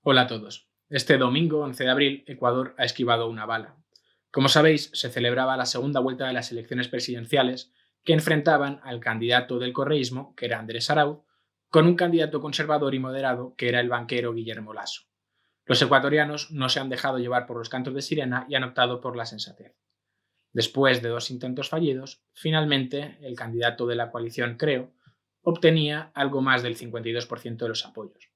Hola a todos. Este domingo, 11 de abril, Ecuador ha esquivado una bala. Como sabéis, se celebraba la segunda vuelta de las elecciones presidenciales que enfrentaban al candidato del correísmo, que era Andrés Arauz, con un candidato conservador y moderado, que era el banquero Guillermo Lasso. Los ecuatorianos no se han dejado llevar por los cantos de sirena y han optado por la sensatez. Después de 2 intentos fallidos, finalmente el candidato de la coalición Creo obtenía algo más del 52% de los apoyos.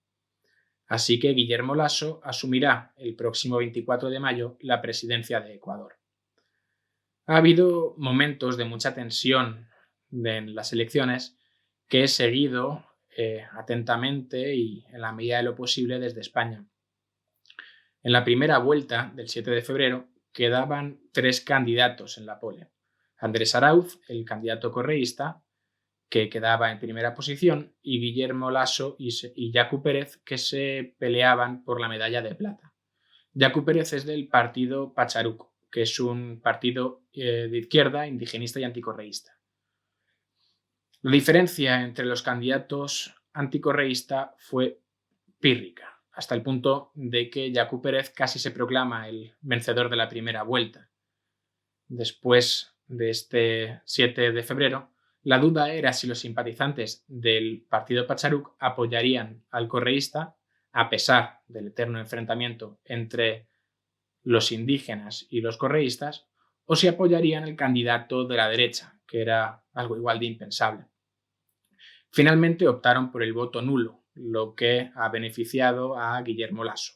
Así que Guillermo Lasso asumirá el próximo 24 de mayo la presidencia de Ecuador. Ha habido momentos de mucha tensión en las elecciones que he seguido atentamente y en la medida de lo posible desde España. En la primera vuelta del 7 de febrero quedaban 3 candidatos en la pole. Andrés Arauz, el candidato correísta, que quedaba en primera posición, y Guillermo Lasso y Yacu Pérez, que se peleaban por la medalla de plata. Yacu Pérez es del partido Pacharuco, que es un partido de izquierda, indigenista y anticorreísta. La diferencia entre los candidatos anticorreísta fue pírrica, hasta el punto de que Yacu Pérez casi se proclama el vencedor de la primera vuelta. Después de este 7 de febrero, la duda era si los simpatizantes del partido Pacharuc apoyarían al correísta, a pesar del eterno enfrentamiento entre los indígenas y los correístas, o si apoyarían el candidato de la derecha, que era algo igual de impensable. Finalmente optaron por el voto nulo, lo que ha beneficiado a Guillermo Lasso.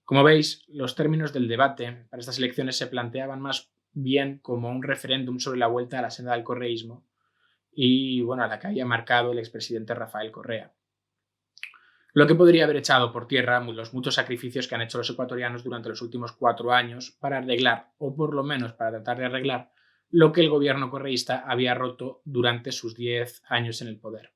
Como veis, los términos del debate para estas elecciones se planteaban más bien como un referéndum sobre la vuelta a la senda del correísmo y, a la que había marcado el expresidente Rafael Correa. Lo que podría haber echado por tierra los muchos sacrificios que han hecho los ecuatorianos durante los últimos 4 años para arreglar, o por lo menos para tratar de arreglar, lo que el gobierno correísta había roto durante sus 10 años en el poder.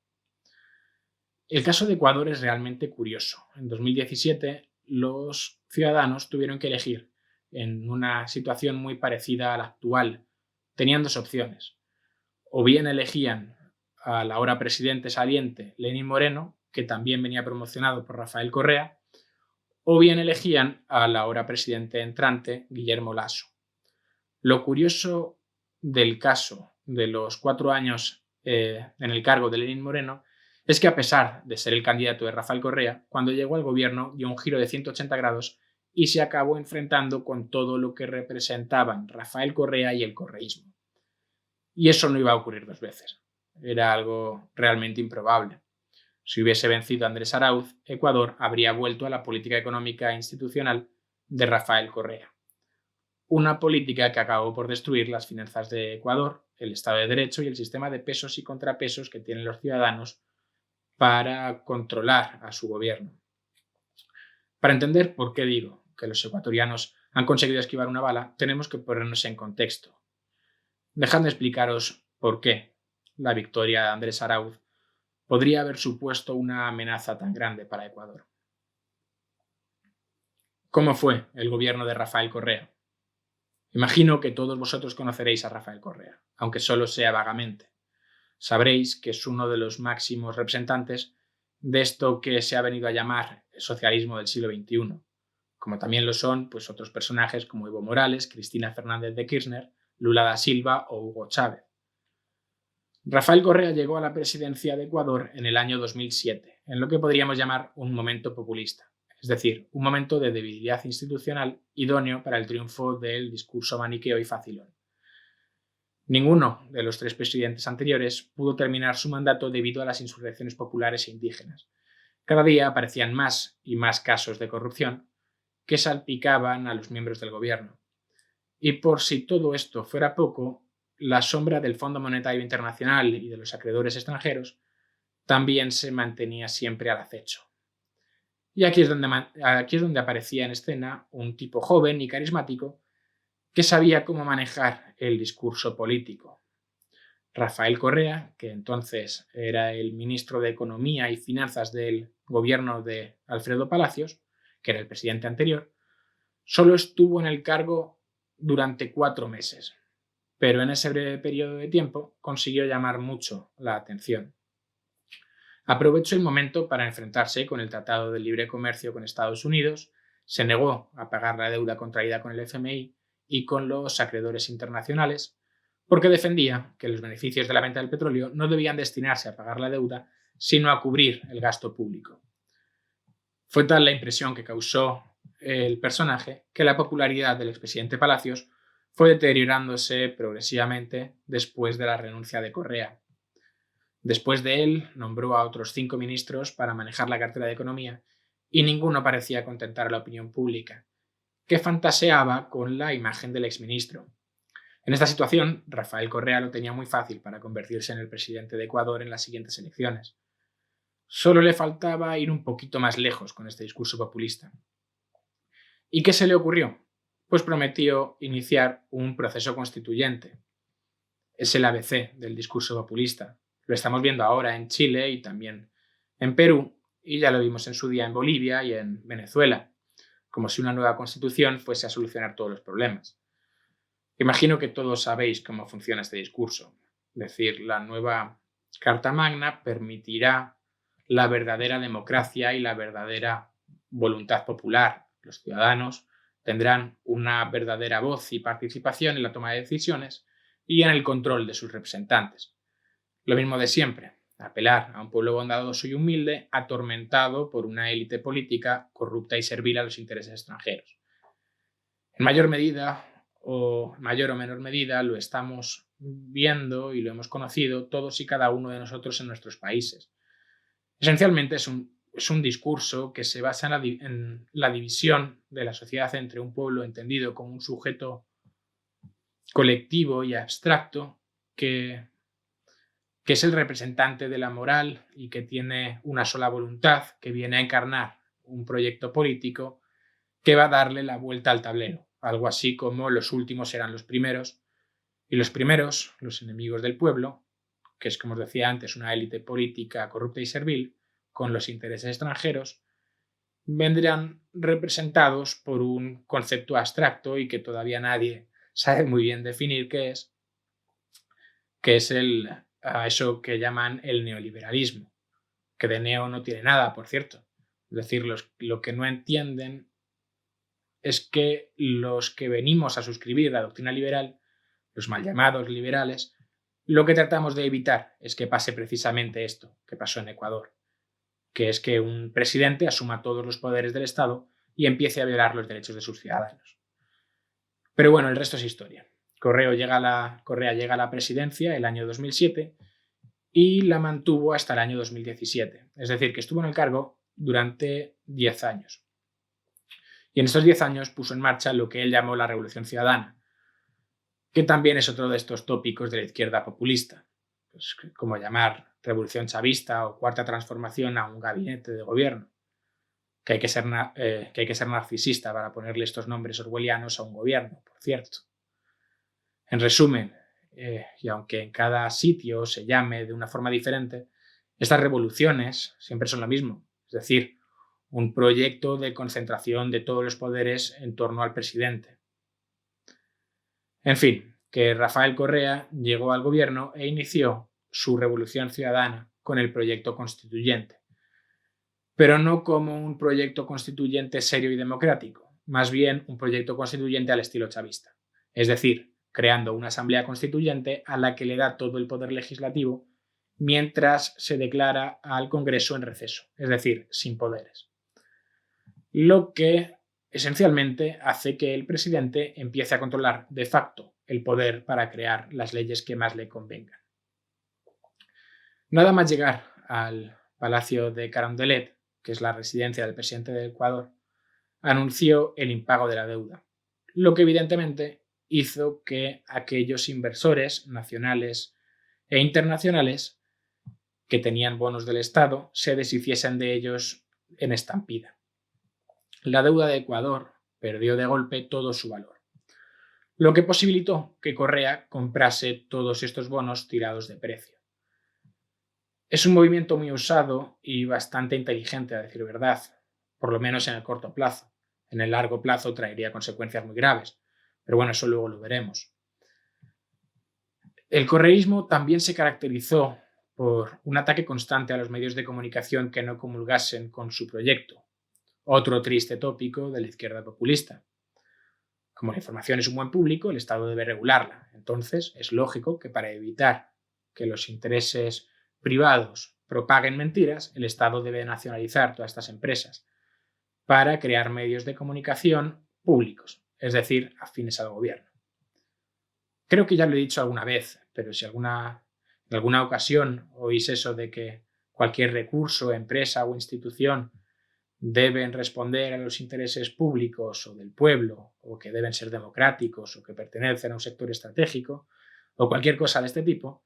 El caso de Ecuador es realmente curioso. En 2017, los ciudadanos tuvieron que elegir en una situación muy parecida a la actual. Tenían 2 opciones. O bien elegían al ahora presidente saliente, Lenín Moreno, que también venía promocionado por Rafael Correa, o bien elegían al ahora presidente entrante, Guillermo Lasso. Lo curioso del caso de los 4 años en el cargo de Lenín Moreno es que, a pesar de ser el candidato de Rafael Correa, cuando llegó al gobierno dio un giro de 180 grados y se acabó enfrentando con todo lo que representaban Rafael Correa y el correísmo. Y eso no iba a ocurrir 2 veces. Era algo realmente improbable. Si hubiese vencido Andrés Arauz, Ecuador habría vuelto a la política económica e institucional de Rafael Correa. Una política que acabó por destruir las finanzas de Ecuador, el Estado de Derecho y el sistema de pesos y contrapesos que tienen los ciudadanos para controlar a su gobierno. Para entender por qué digo que los ecuatorianos han conseguido esquivar una bala, tenemos que ponernos en contexto. Dejadme explicaros por qué la victoria de Andrés Arauz podría haber supuesto una amenaza tan grande para Ecuador. ¿Cómo fue el gobierno de Rafael Correa? Imagino que todos vosotros conoceréis a Rafael Correa, aunque solo sea vagamente. Sabréis que es uno de los máximos representantes de esto que se ha venido a llamar el socialismo del siglo XXI, como también lo son otros personajes como Evo Morales, Cristina Fernández de Kirchner, Lula da Silva o Hugo Chávez. Rafael Correa llegó a la presidencia de Ecuador en el año 2007, en lo que podríamos llamar un momento populista, es decir, un momento de debilidad institucional idóneo para el triunfo del discurso maniqueo y facilón. Ninguno de los 3 presidentes anteriores pudo terminar su mandato debido a las insurrecciones populares e indígenas. Cada día aparecían más y más casos de corrupción que salpicaban a los miembros del gobierno. Y por si todo esto fuera poco, la sombra del Fondo Monetario Internacional y de los acreedores extranjeros también se mantenía siempre al acecho. Y aquí es donde aparecía en escena un tipo joven y carismático que sabía cómo manejar el discurso político. Rafael Correa, que entonces era el ministro de Economía y Finanzas del gobierno de Alfredo Palacios, que era el presidente anterior, solo estuvo en el cargo durante 4 meses, pero en ese breve periodo de tiempo consiguió llamar mucho la atención. Aprovechó el momento para enfrentarse con el Tratado de Libre Comercio con Estados Unidos, se negó a pagar la deuda contraída con el FMI y con los acreedores internacionales, porque defendía que los beneficios de la venta del petróleo no debían destinarse a pagar la deuda, sino a cubrir el gasto público. Fue tal la impresión que causó el personaje que la popularidad del expresidente Palacios fue deteriorándose progresivamente después de la renuncia de Correa. Después de él, nombró a otros 5 ministros para manejar la cartera de Economía y ninguno parecía contentar a la opinión pública, que fantaseaba con la imagen del exministro. En esta situación, Rafael Correa lo tenía muy fácil para convertirse en el presidente de Ecuador en las siguientes elecciones. Solo le faltaba ir un poquito más lejos con este discurso populista. ¿Y qué se le ocurrió? Pues prometió iniciar un proceso constituyente. Es el ABC del discurso populista. Lo estamos viendo ahora en Chile y también en Perú, y ya lo vimos en su día en Bolivia y en Venezuela, como si una nueva constitución fuese a solucionar todos los problemas. Imagino que todos sabéis cómo funciona este discurso. Es decir, la nueva Carta Magna permitirá la verdadera democracia y la verdadera voluntad popular. Los ciudadanos tendrán una verdadera voz y participación en la toma de decisiones y en el control de sus representantes. Lo mismo de siempre, apelar a un pueblo bondadoso y humilde atormentado por una élite política corrupta y servil a los intereses extranjeros. En mayor o menor medida lo estamos viendo y lo hemos conocido todos y cada uno de nosotros en nuestros países. Esencialmente es un discurso que se basa en la división de la sociedad entre un pueblo entendido como un sujeto colectivo y abstracto que es el representante de la moral y que tiene una sola voluntad, que viene a encarnar un proyecto político que va a darle la vuelta al tablero, algo así como los últimos serán los primeros, y los primeros, los enemigos del pueblo, que es, como os decía antes, una élite política corrupta y servil, con los intereses extranjeros, vendrán representados por un concepto abstracto y que todavía nadie sabe muy bien definir qué es eso que llaman el neoliberalismo, que de neo no tiene nada, por cierto. Es decir, lo que no entienden es que los que venimos a suscribir la doctrina liberal, los mal llamados liberales, lo que tratamos de evitar es que pase precisamente esto que pasó en Ecuador, que es que un presidente asuma todos los poderes del Estado y empiece a violar los derechos de sus ciudadanos. Pero bueno, el resto es historia. Correa llega a la presidencia el año 2007 y la mantuvo hasta el año 2017. Es decir, que estuvo en el cargo durante 10 años. Y en estos 10 años puso en marcha lo que él llamó la Revolución Ciudadana, que también es otro de estos tópicos de la izquierda populista, pues como llamar revolución chavista o cuarta transformación a un gabinete de gobierno, que hay que ser narcisista para ponerle estos nombres orwellianos a un gobierno, por cierto. En resumen, y aunque en cada sitio se llame de una forma diferente, estas revoluciones siempre son lo mismo, es decir, un proyecto de concentración de todos los poderes en torno al presidente. En fin, que Rafael Correa llegó al gobierno e inició su revolución ciudadana con el proyecto constituyente, pero no como un proyecto constituyente serio y democrático, más bien un proyecto constituyente al estilo chavista, es decir, creando una asamblea constituyente a la que le da todo el poder legislativo mientras se declara al Congreso en receso, es decir, sin poderes. Lo que esencialmente hace que el presidente empiece a controlar de facto el poder para crear las leyes que más le convengan. Nada más llegar al Palacio de Carondelet, que es la residencia del presidente de Ecuador, anunció el impago de la deuda, lo que evidentemente hizo que aquellos inversores nacionales e internacionales que tenían bonos del Estado se deshiciesen de ellos en estampida. La deuda de Ecuador perdió de golpe todo su valor, lo que posibilitó que Correa comprase todos estos bonos tirados de precio. Es un movimiento muy usado y bastante inteligente, a decir verdad, por lo menos en el corto plazo. En el largo plazo traería consecuencias muy graves, pero bueno, eso luego lo veremos. El correísmo también se caracterizó por un ataque constante a los medios de comunicación que no comulgasen con su proyecto. Otro triste tópico de la izquierda populista. Como la información es un buen público, el Estado debe regularla. Entonces, es lógico que para evitar que los intereses privados propaguen mentiras, el Estado debe nacionalizar todas estas empresas para crear medios de comunicación públicos, es decir, afines al gobierno. Creo que ya lo he dicho alguna vez, pero si en alguna ocasión oís eso de que cualquier recurso, empresa o institución deben responder a los intereses públicos o del pueblo, o que deben ser democráticos, o que pertenecen a un sector estratégico, o cualquier cosa de este tipo,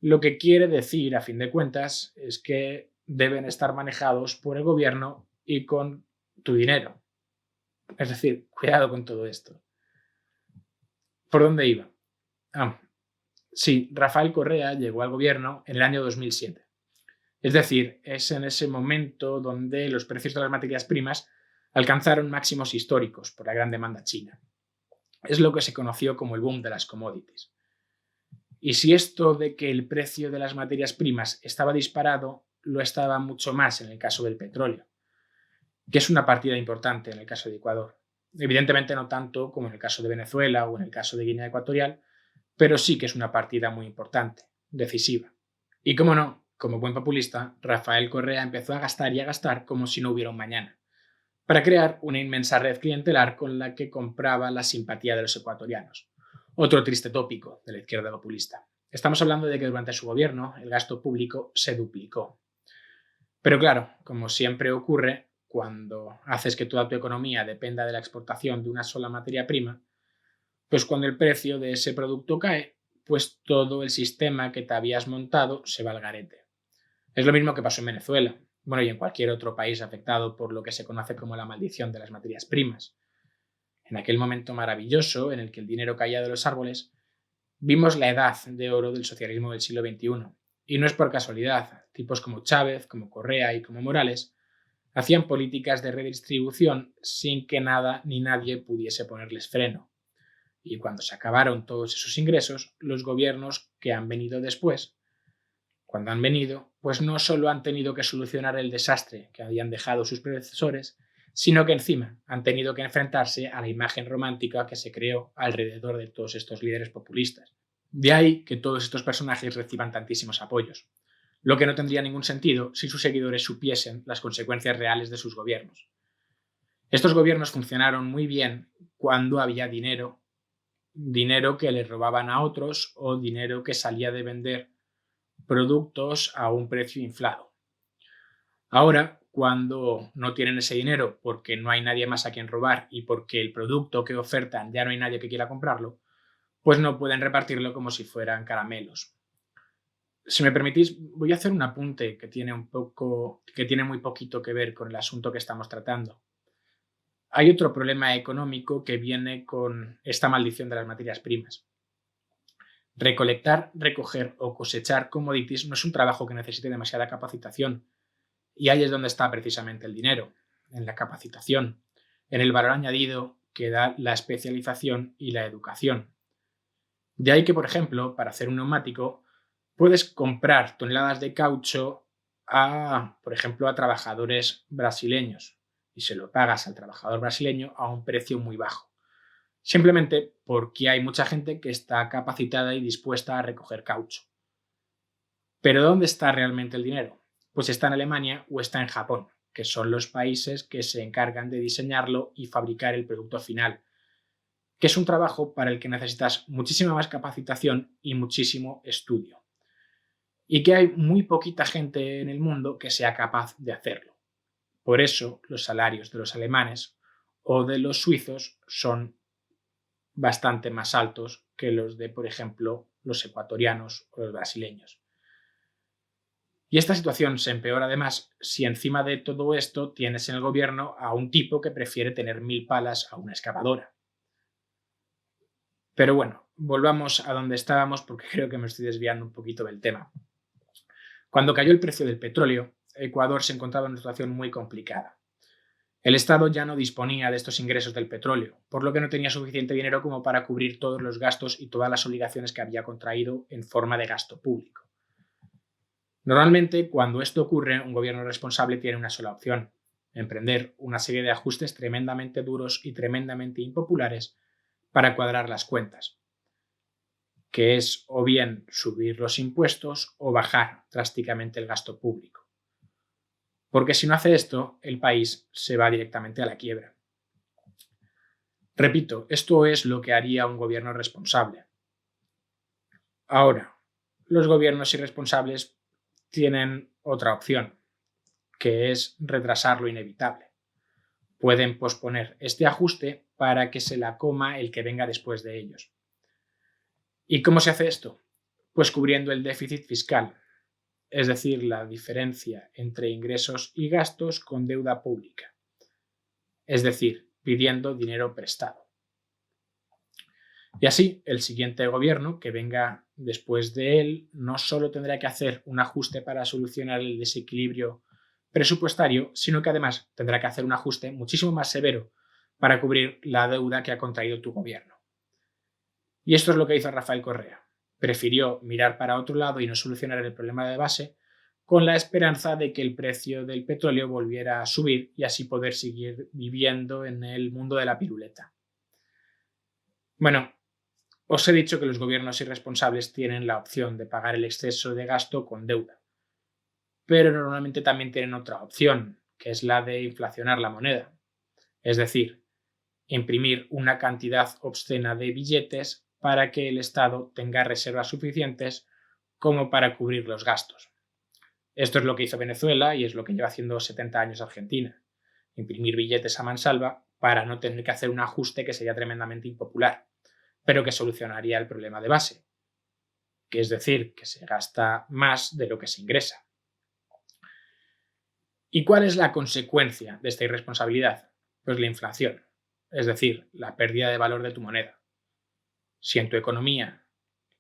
lo que quiere decir, a fin de cuentas, es que deben estar manejados por el gobierno y con tu dinero. Es decir, cuidado con todo esto. ¿Por dónde iba? Sí, Rafael Correa llegó al gobierno en el año 2007. Es decir, es en ese momento donde los precios de las materias primas alcanzaron máximos históricos por la gran demanda china. Es lo que se conoció como el boom de las commodities. Y si esto de que el precio de las materias primas estaba disparado, lo estaba mucho más en el caso del petróleo, que es una partida importante en el caso de Ecuador. Evidentemente no tanto como en el caso de Venezuela o en el caso de Guinea Ecuatorial, pero sí que es una partida muy importante, decisiva. Y cómo no, como buen populista, Rafael Correa empezó a gastar y a gastar como si no hubiera un mañana, para crear una inmensa red clientelar con la que compraba la simpatía de los ecuatorianos. Otro triste tópico de la izquierda populista. Estamos hablando de que durante su gobierno el gasto público se duplicó. Pero claro, como siempre ocurre, cuando haces que toda tu economía dependa de la exportación de una sola materia prima, pues cuando el precio de ese producto cae, pues todo el sistema que te habías montado se va al garete. Es lo mismo que pasó en Venezuela, bueno, y en cualquier otro país afectado por lo que se conoce como la maldición de las materias primas. En aquel momento maravilloso en el que el dinero caía de los árboles, vimos la edad de oro del socialismo del siglo XXI. Y no es por casualidad, tipos como Chávez, como Correa y como Morales hacían políticas de redistribución sin que nada ni nadie pudiese ponerles freno. Y cuando se acabaron todos esos ingresos, los gobiernos que han venido después, cuando han venido, pues no solo han tenido que solucionar el desastre que habían dejado sus predecesores, sino que encima han tenido que enfrentarse a la imagen romántica que se creó alrededor de todos estos líderes populistas. De ahí que todos estos personajes reciban tantísimos apoyos, lo que no tendría ningún sentido si sus seguidores supiesen las consecuencias reales de sus gobiernos. Estos gobiernos funcionaron muy bien cuando había dinero que les robaban a otros o dinero que salía de vender productos a un precio inflado. Ahora, cuando no tienen ese dinero porque no hay nadie más a quien robar y porque el producto que ofertan ya no hay nadie que quiera comprarlo, pues no pueden repartirlo como si fueran caramelos. Si me permitís, voy a hacer un apunte que tiene muy poquito que ver con el asunto que estamos tratando. Hay otro problema económico que viene con esta maldición de las materias primas. Recolectar, recoger o cosechar commodities no es un trabajo que necesite demasiada capacitación. Y ahí es donde está precisamente el dinero, en la capacitación, en el valor añadido que da la especialización y la educación. De ahí que, por ejemplo, para hacer un neumático, puedes comprar toneladas de caucho por ejemplo, a trabajadores brasileños y se lo pagas al trabajador brasileño a un precio muy bajo. Simplemente porque hay mucha gente que está capacitada y dispuesta a recoger caucho. ¿Pero dónde está realmente el dinero? Pues está en Alemania o está en Japón, que son los países que se encargan de diseñarlo y fabricar el producto final, que es un trabajo para el que necesitas muchísima más capacitación y muchísimo estudio. Y que hay muy poquita gente en el mundo que sea capaz de hacerlo. Por eso los salarios de los alemanes o de los suizos son bastante más altos que los de, por ejemplo, los ecuatorianos o los brasileños. Y esta situación se empeora además si encima de todo esto tienes en el gobierno a un tipo que prefiere tener 1000 palas a una excavadora. Pero bueno, volvamos a donde estábamos porque creo que me estoy desviando un poquito del tema. Cuando cayó el precio del petróleo, Ecuador se encontraba en una situación muy complicada. El Estado ya no disponía de estos ingresos del petróleo, por lo que no tenía suficiente dinero como para cubrir todos los gastos y todas las obligaciones que había contraído en forma de gasto público. Normalmente, cuando esto ocurre, un gobierno responsable tiene una sola opción: emprender una serie de ajustes tremendamente duros y tremendamente impopulares para cuadrar las cuentas, que es o bien subir los impuestos o bajar drásticamente el gasto público. Porque si no hace esto, el país se va directamente a la quiebra. Repito, esto es lo que haría un gobierno responsable. Ahora, los gobiernos irresponsables tienen otra opción, que es retrasar lo inevitable. Pueden posponer este ajuste para que se la coma el que venga después de ellos. ¿Y cómo se hace esto? Pues cubriendo el déficit fiscal, es decir, la diferencia entre ingresos y gastos con deuda pública, es decir, pidiendo dinero prestado. Y así, el siguiente gobierno que venga después de él no solo tendrá que hacer un ajuste para solucionar el desequilibrio presupuestario, sino que además tendrá que hacer un ajuste muchísimo más severo para cubrir la deuda que ha contraído tu gobierno. Y esto es lo que hizo Rafael Correa. Prefirió mirar para otro lado y no solucionar el problema de base, con la esperanza de que el precio del petróleo volviera a subir y así poder seguir viviendo en el mundo de la piruleta. Bueno, os he dicho que los gobiernos irresponsables tienen la opción de pagar el exceso de gasto con deuda, pero normalmente también tienen otra opción, que es la de inflacionar la moneda, es decir, imprimir una cantidad obscena de billetes para que el Estado tenga reservas suficientes como para cubrir los gastos. Esto es lo que hizo Venezuela y es lo que lleva haciendo 70 años Argentina: imprimir billetes a mansalva para no tener que hacer un ajuste que sería tremendamente impopular, pero que solucionaría el problema de base, que es decir, que se gasta más de lo que se ingresa. ¿Y cuál es la consecuencia de esta irresponsabilidad? Pues la inflación, es decir, la pérdida de valor de tu moneda. Si en tu economía,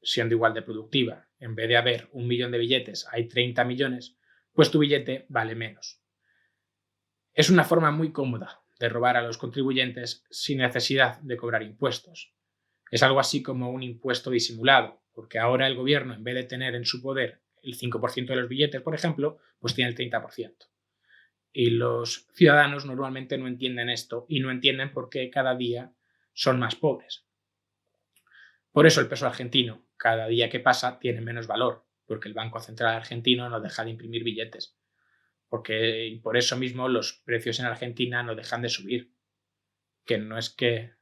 siendo igual de productiva, en vez de haber 1 millón de billetes hay 30 millones, pues tu billete vale menos. Es una forma muy cómoda de robar a los contribuyentes sin necesidad de cobrar impuestos. Es algo así como un impuesto disimulado, porque ahora el gobierno, en vez de tener en su poder el 5% de los billetes, por ejemplo, pues tiene el 30%. Y los ciudadanos normalmente no entienden esto y no entienden por qué cada día son más pobres. Por eso el peso argentino, cada día que pasa, tiene menos valor, porque el Banco Central Argentino no deja de imprimir billetes. Porque por eso mismo los precios en Argentina no dejan de subir. Que no es que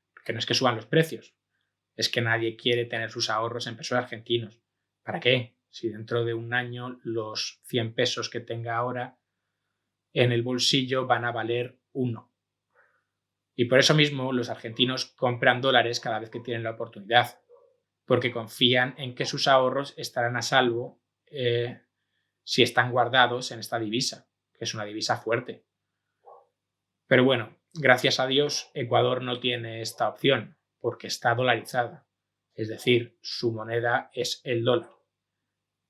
suban los precios, es que nadie quiere tener sus ahorros en pesos argentinos. ¿Para qué? Si dentro de un año los 100 pesos que tenga ahora en el bolsillo van a valer 1. Y por eso mismo los argentinos compran dólares cada vez que tienen la oportunidad, porque confían en que sus ahorros estarán a salvo si están guardados en esta divisa, que es una divisa fuerte. Pero bueno, gracias a Dios, Ecuador no tiene esta opción, porque está dolarizada, es decir, su moneda es el dólar.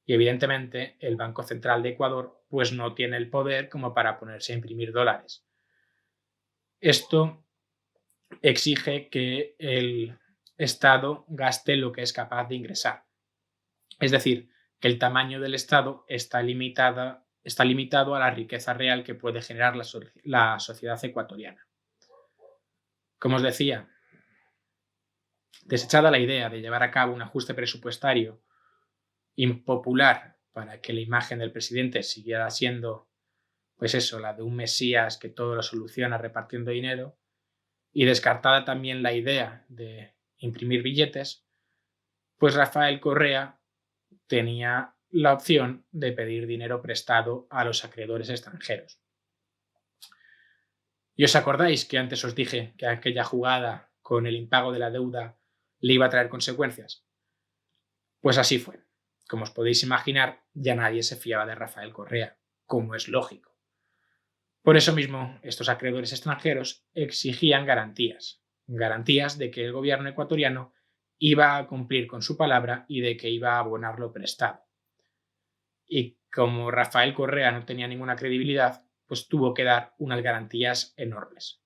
Y evidentemente el Banco Central de Ecuador pues no tiene el poder como para ponerse a imprimir dólares. Esto exige que el Estado gaste lo que es capaz de ingresar. Es decir, que el tamaño del Estado está limitado a la riqueza real que puede generar la sociedad ecuatoriana. Como os decía, desechada la idea de llevar a cabo un ajuste presupuestario impopular para que la imagen del presidente siguiera siendo, pues eso, la de un mesías que todo lo soluciona repartiendo dinero, y descartada también la idea de imprimir billetes, pues Rafael Correa tenía la opción de pedir dinero prestado a los acreedores extranjeros. ¿Y os acordáis que antes os dije que aquella jugada con el impago de la deuda le iba a traer consecuencias? Pues así fue. Como os podéis imaginar, ya nadie se fiaba de Rafael Correa, como es lógico. Por eso mismo, estos acreedores extranjeros exigían garantías de que el gobierno ecuatoriano iba a cumplir con su palabra y de que iba a abonar lo prestado. Y como Rafael Correa no tenía ninguna credibilidad, pues tuvo que dar unas garantías enormes.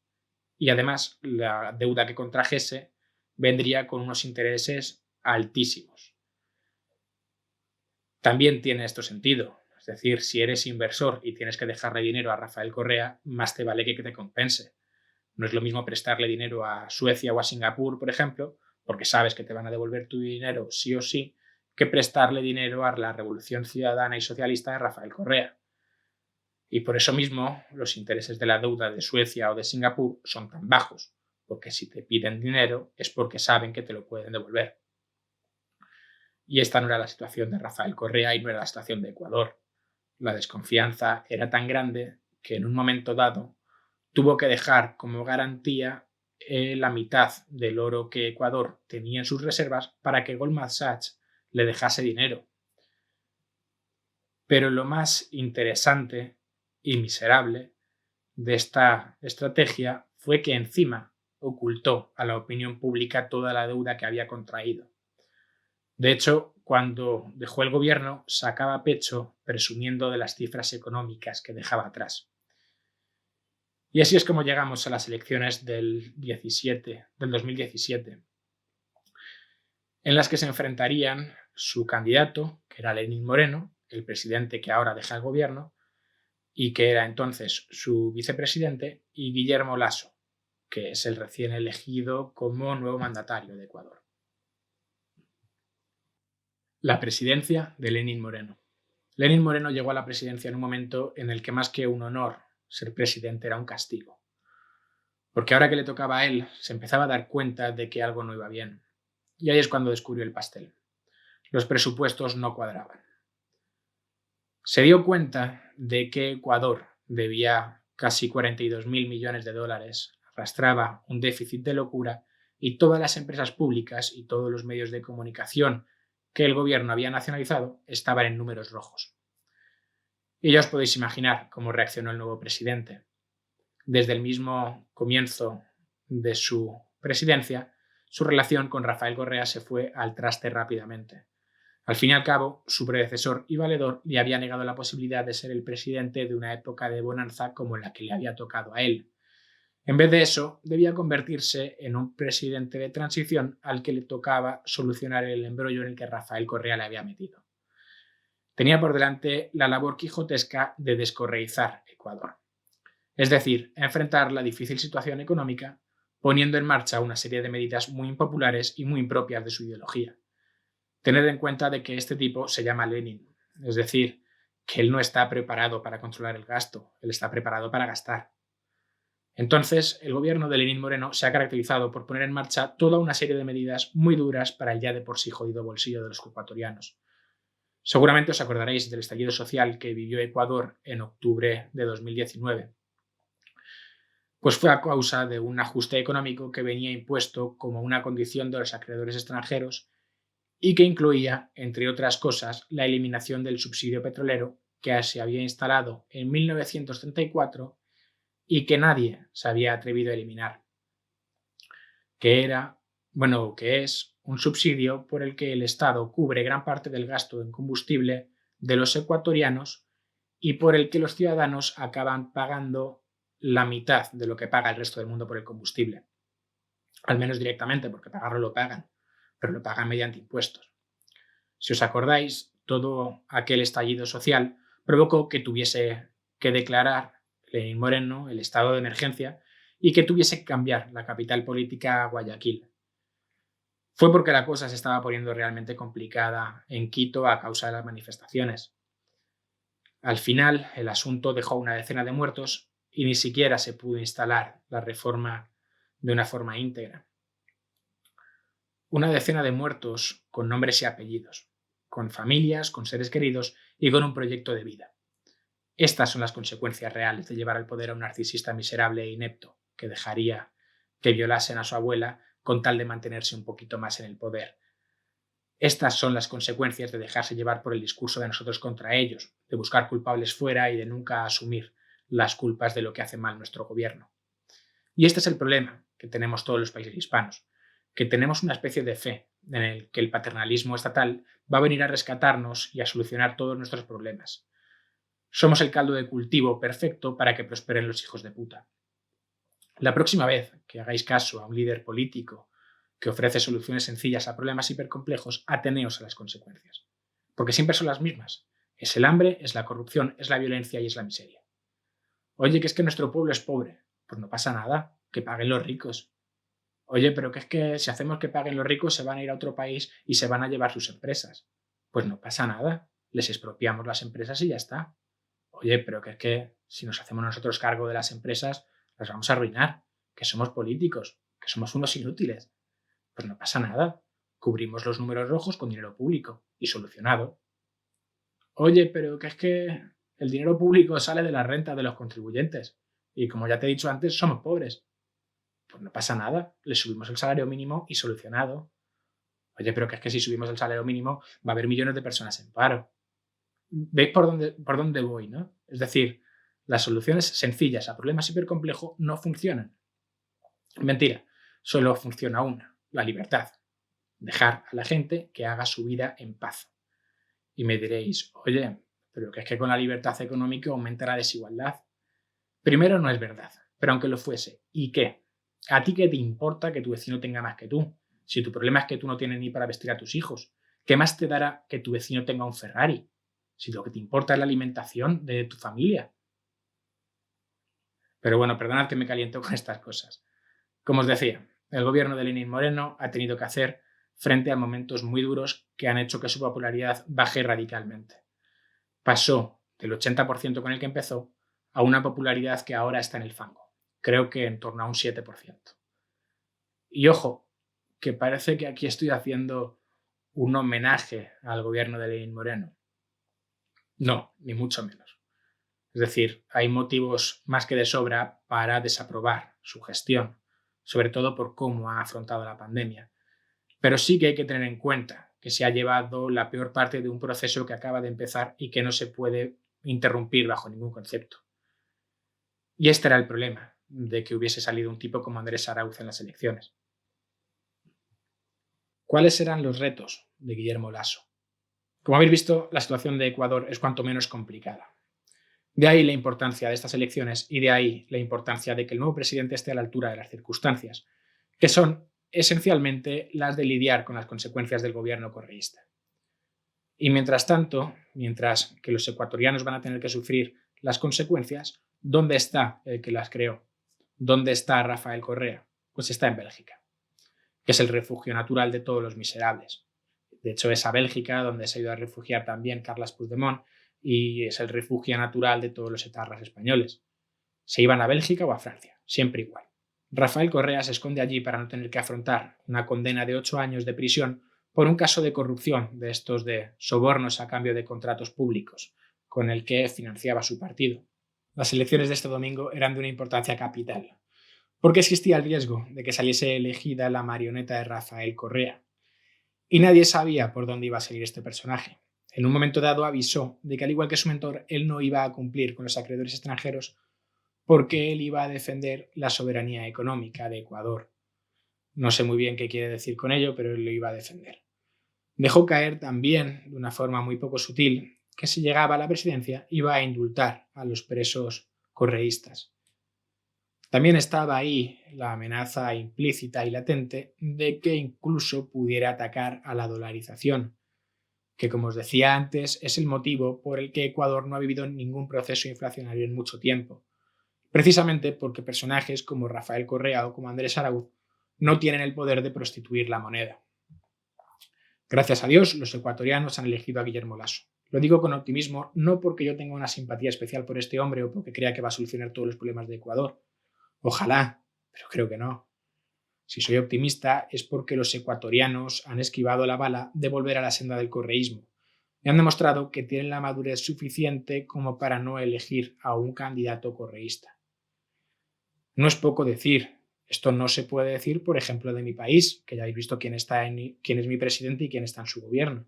Y además, la deuda que contrajese vendría con unos intereses altísimos. También tiene esto sentido. Es decir, si eres inversor y tienes que dejarle dinero a Rafael Correa, más te vale que te compense. No es lo mismo prestarle dinero a Suecia o a Singapur, por ejemplo, porque sabes que te van a devolver tu dinero sí o sí, que prestarle dinero a la Revolución Ciudadana y Socialista de Rafael Correa. Y por eso mismo los intereses de la deuda de Suecia o de Singapur son tan bajos, porque si te piden dinero es porque saben que te lo pueden devolver. Y esta no era la situación de Rafael Correa y no era la situación de Ecuador. La desconfianza era tan grande que en un momento dado tuvo que dejar como garantía la mitad del oro que Ecuador tenía en sus reservas para que Goldman Sachs le dejase dinero. Pero lo más interesante y miserable de esta estrategia fue que encima ocultó a la opinión pública toda la deuda que había contraído. De hecho, cuando dejó el gobierno, sacaba pecho presumiendo de las cifras económicas que dejaba atrás. Y así es como llegamos a las elecciones del 2017, en las que se enfrentarían su candidato, que era Lenín Moreno, el presidente que ahora deja el gobierno, y que era entonces su vicepresidente, y Guillermo Lasso, que es el recién elegido como nuevo mandatario de Ecuador. La presidencia de Lenín Moreno. Lenín Moreno llegó a la presidencia en un momento en el que más que un honor ser presidente era un castigo. Porque ahora que le tocaba a él, se empezaba a dar cuenta de que algo no iba bien. Y ahí es cuando descubrió el pastel. Los presupuestos no cuadraban. Se dio cuenta de que Ecuador debía casi 42.000 millones de dólares, arrastraba un déficit de locura y todas las empresas públicas y todos los medios de comunicación que el gobierno había nacionalizado estaban en números rojos. Y ya os podéis imaginar cómo reaccionó el nuevo presidente. Desde el mismo comienzo de su presidencia, su relación con Rafael Correa se fue al traste rápidamente. Al fin y al cabo, su predecesor y valedor le había negado la posibilidad de ser el presidente de una época de bonanza como la que le había tocado a él. En vez de eso, debía convertirse en un presidente de transición al que le tocaba solucionar el embrollo en el que Rafael Correa le había metido. Tenía por delante la labor quijotesca de descorreizar Ecuador. Es decir, enfrentar la difícil situación económica poniendo en marcha una serie de medidas muy impopulares y muy impropias de su ideología. Tened en cuenta de que este tipo se llama Lenin, es decir, que él no está preparado para controlar el gasto, él está preparado para gastar. Entonces, el gobierno de Lenín Moreno se ha caracterizado por poner en marcha toda una serie de medidas muy duras para el ya de por sí jodido bolsillo de los ecuatorianos. Seguramente os acordaréis del estallido social que vivió Ecuador en octubre de 2019. Pues fue a causa de un ajuste económico que venía impuesto como una condición de los acreedores extranjeros y que incluía, entre otras cosas, la eliminación del subsidio petrolero que se había instalado en 1934 y que nadie se había atrevido a eliminar, que es un subsidio por el que el Estado cubre gran parte del gasto en combustible de los ecuatorianos y por el que los ciudadanos acaban pagando la mitad de lo que paga el resto del mundo por el combustible. Al menos directamente, porque pagarlo lo pagan, pero lo pagan mediante impuestos. Si os acordáis, todo aquel estallido social provocó que tuviese que declarar Lenín Moreno el estado de emergencia y que tuviese que cambiar la capital política a Guayaquil. Fue porque la cosa se estaba poniendo realmente complicada en Quito a causa de las manifestaciones. Al final, el asunto dejó una decena de muertos y ni siquiera se pudo instalar la reforma de una forma íntegra. Una decena de muertos con nombres y apellidos, con familias, con seres queridos y con un proyecto de vida. Estas son las consecuencias reales de llevar al poder a un narcisista miserable e inepto que dejaría que violasen a su abuela con tal de mantenerse un poquito más en el poder. Estas son las consecuencias de dejarse llevar por el discurso de nosotros contra ellos, de buscar culpables fuera y de nunca asumir las culpas de lo que hace mal nuestro gobierno. Y este es el problema que tenemos todos los países hispanos, que tenemos una especie de fe en el que el paternalismo estatal va a venir a rescatarnos y a solucionar todos nuestros problemas. Somos el caldo de cultivo perfecto para que prosperen los hijos de puta. La próxima vez que hagáis caso a un líder político que ofrece soluciones sencillas a problemas hipercomplejos, ateneos a las consecuencias. Porque siempre son las mismas. Es el hambre, es la corrupción, es la violencia y es la miseria. Oye, que es que nuestro pueblo es pobre. Pues no pasa nada, que paguen los ricos. Oye, pero que es que si hacemos que paguen los ricos se van a ir a otro país y se van a llevar sus empresas. Pues no pasa nada, les expropiamos las empresas y ya está. Oye, pero que es que si nos hacemos nosotros cargo de las empresas, las vamos a arruinar, que somos políticos, que somos unos inútiles. Pues no pasa nada, cubrimos los números rojos con dinero público y solucionado. Oye, pero que es que el dinero público sale de la renta de los contribuyentes y como ya te he dicho antes, somos pobres. Pues no pasa nada, le subimos el salario mínimo y solucionado. Oye, pero que es que si subimos el salario mínimo va a haber millones de personas en paro. ¿Veis por dónde voy, no? Es decir, las soluciones sencillas a problemas hipercomplejos no funcionan. Mentira, solo funciona una, la libertad. Dejar a la gente que haga su vida en paz. Y me diréis, oye, pero que es que con la libertad económica aumenta la desigualdad. Primero, no es verdad, pero aunque lo fuese, ¿y qué? ¿A ti qué te importa que tu vecino tenga más que tú? Si tu problema es que tú no tienes ni para vestir a tus hijos, ¿qué más te dará que tu vecino tenga un Ferrari? Si lo que te importa es la alimentación de tu familia. Pero bueno, perdonad que me caliento con estas cosas. Como os decía, el gobierno de Lenín Moreno ha tenido que hacer frente a momentos muy duros que han hecho que su popularidad baje radicalmente. Pasó del 80% con el que empezó a una popularidad que ahora está en el fango. Creo que en torno a un 7%. Y ojo, que parece que aquí estoy haciendo un homenaje al gobierno de Lenín Moreno. No, ni mucho menos. Es decir, hay motivos más que de sobra para desaprobar su gestión, sobre todo por cómo ha afrontado la pandemia. Pero sí que hay que tener en cuenta que se ha llevado la peor parte de un proceso que acaba de empezar y que no se puede interrumpir bajo ningún concepto. Y este era el problema de que hubiese salido un tipo como Andrés Arauz en las elecciones. ¿Cuáles eran los retos de Guillermo Lasso? Como habéis visto, la situación de Ecuador es cuanto menos complicada. De ahí la importancia de estas elecciones y de ahí la importancia de que el nuevo presidente esté a la altura de las circunstancias, que son esencialmente las de lidiar con las consecuencias del gobierno correísta. Y mientras tanto, mientras que los ecuatorianos van a tener que sufrir las consecuencias, ¿dónde está el que las creó? ¿Dónde está Rafael Correa? Pues está en Bélgica, que es el refugio natural de todos los miserables. De hecho, es a Bélgica donde se ha ido a refugiar también Carles Puigdemont y es el refugio natural de todos los etarras españoles. Se iban a Bélgica o a Francia, siempre igual. Rafael Correa se esconde allí para no tener que afrontar una condena de 8 años de prisión por un caso de corrupción de estos de sobornos a cambio de contratos públicos, con el que financiaba su partido. Las elecciones de este domingo eran de una importancia capital, porque existía el riesgo de que saliese elegida la marioneta de Rafael Correa. Y nadie sabía por dónde iba a salir este personaje. En un momento dado avisó de que, al igual que su mentor, él no iba a cumplir con los acreedores extranjeros porque él iba a defender la soberanía económica de Ecuador. No sé muy bien qué quiere decir con ello, pero él lo iba a defender. Dejó caer también, de una forma muy poco sutil, que si llegaba a la presidencia iba a indultar a los presos correístas. También estaba ahí la amenaza implícita y latente de que incluso pudiera atacar a la dolarización, que, como os decía antes, es el motivo por el que Ecuador no ha vivido ningún proceso inflacionario en mucho tiempo, precisamente porque personajes como Rafael Correa o como Andrés Arauz no tienen el poder de prostituir la moneda. Gracias a Dios, los ecuatorianos han elegido a Guillermo Lasso. Lo digo con optimismo, no porque yo tenga una simpatía especial por este hombre o porque crea que va a solucionar todos los problemas de Ecuador. Ojalá, pero creo que no. Si soy optimista es porque los ecuatorianos han esquivado la bala de volver a la senda del correísmo y han demostrado que tienen la madurez suficiente como para no elegir a un candidato correísta. No es poco decir. Esto no se puede decir, por ejemplo, de mi país, que ya habéis visto quién es mi presidente y quién está en su gobierno.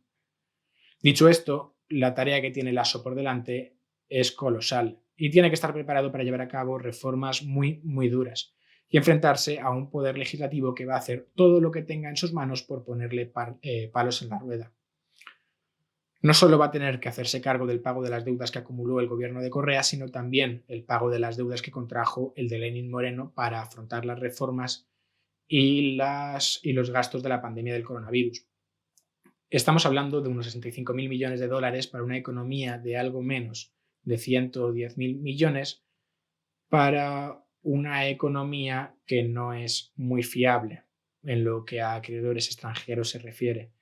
Dicho esto, la tarea que tiene Lasso por delante es colosal y tiene que estar preparado para llevar a cabo reformas muy, muy duras y enfrentarse a un poder legislativo que va a hacer todo lo que tenga en sus manos por ponerle palos en la rueda. No solo va a tener que hacerse cargo del pago de las deudas que acumuló el gobierno de Correa, sino también el pago de las deudas que contrajo el de Lenín Moreno para afrontar las reformas y los gastos de la pandemia del coronavirus. Estamos hablando de unos 65.000 millones de dólares para una economía de algo menos de 110.000 millones, para una economía que no es muy fiable en lo que a acreedores extranjeros se refiere.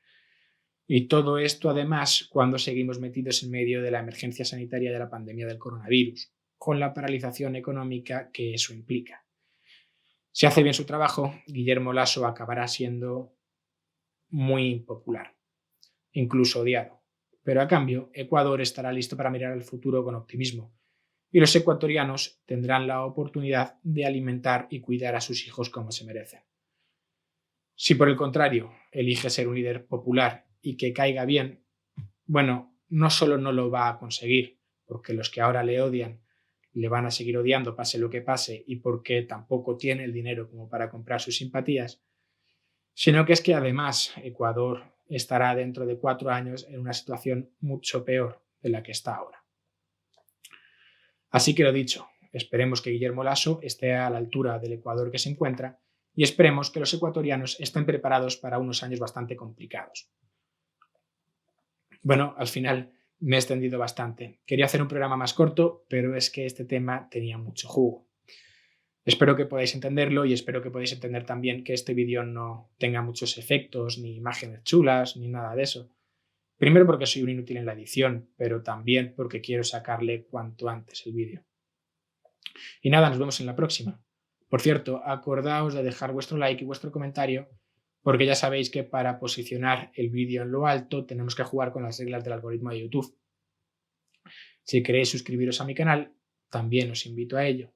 Y todo esto, además, cuando seguimos metidos en medio de la emergencia sanitaria de la pandemia del coronavirus, con la paralización económica que eso implica. Si hace bien su trabajo, Guillermo Lasso acabará siendo muy impopular, incluso odiado. Pero a cambio, Ecuador estará listo para mirar al futuro con optimismo, y los ecuatorianos tendrán la oportunidad de alimentar y cuidar a sus hijos como se merecen. Si por el contrario elige ser un líder popular y que caiga bien, bueno, no solo no lo va a conseguir, porque los que ahora le odian le van a seguir odiando pase lo que pase y porque tampoco tiene el dinero como para comprar sus simpatías, sino que es que además Ecuador estará dentro de 4 años en una situación mucho peor de la que está ahora. Así que lo dicho, esperemos que Guillermo Lasso esté a la altura del Ecuador que se encuentra y esperemos que los ecuatorianos estén preparados para unos años bastante complicados. Bueno, al final me he extendido bastante. Quería hacer un programa más corto, pero es que este tema tenía mucho jugo. Espero que podáis entenderlo y espero que podáis entender también que este vídeo no tenga muchos efectos, ni imágenes chulas, ni nada de eso. Primero porque soy un inútil en la edición, pero también porque quiero sacarle cuanto antes el vídeo. Y nada, nos vemos en la próxima. Por cierto, acordaos de dejar vuestro like y vuestro comentario, porque ya sabéis que para posicionar el vídeo en lo alto tenemos que jugar con las reglas del algoritmo de YouTube. Si queréis suscribiros a mi canal, también os invito a ello.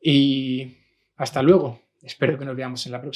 Y hasta luego. Espero que nos veamos en la próxima.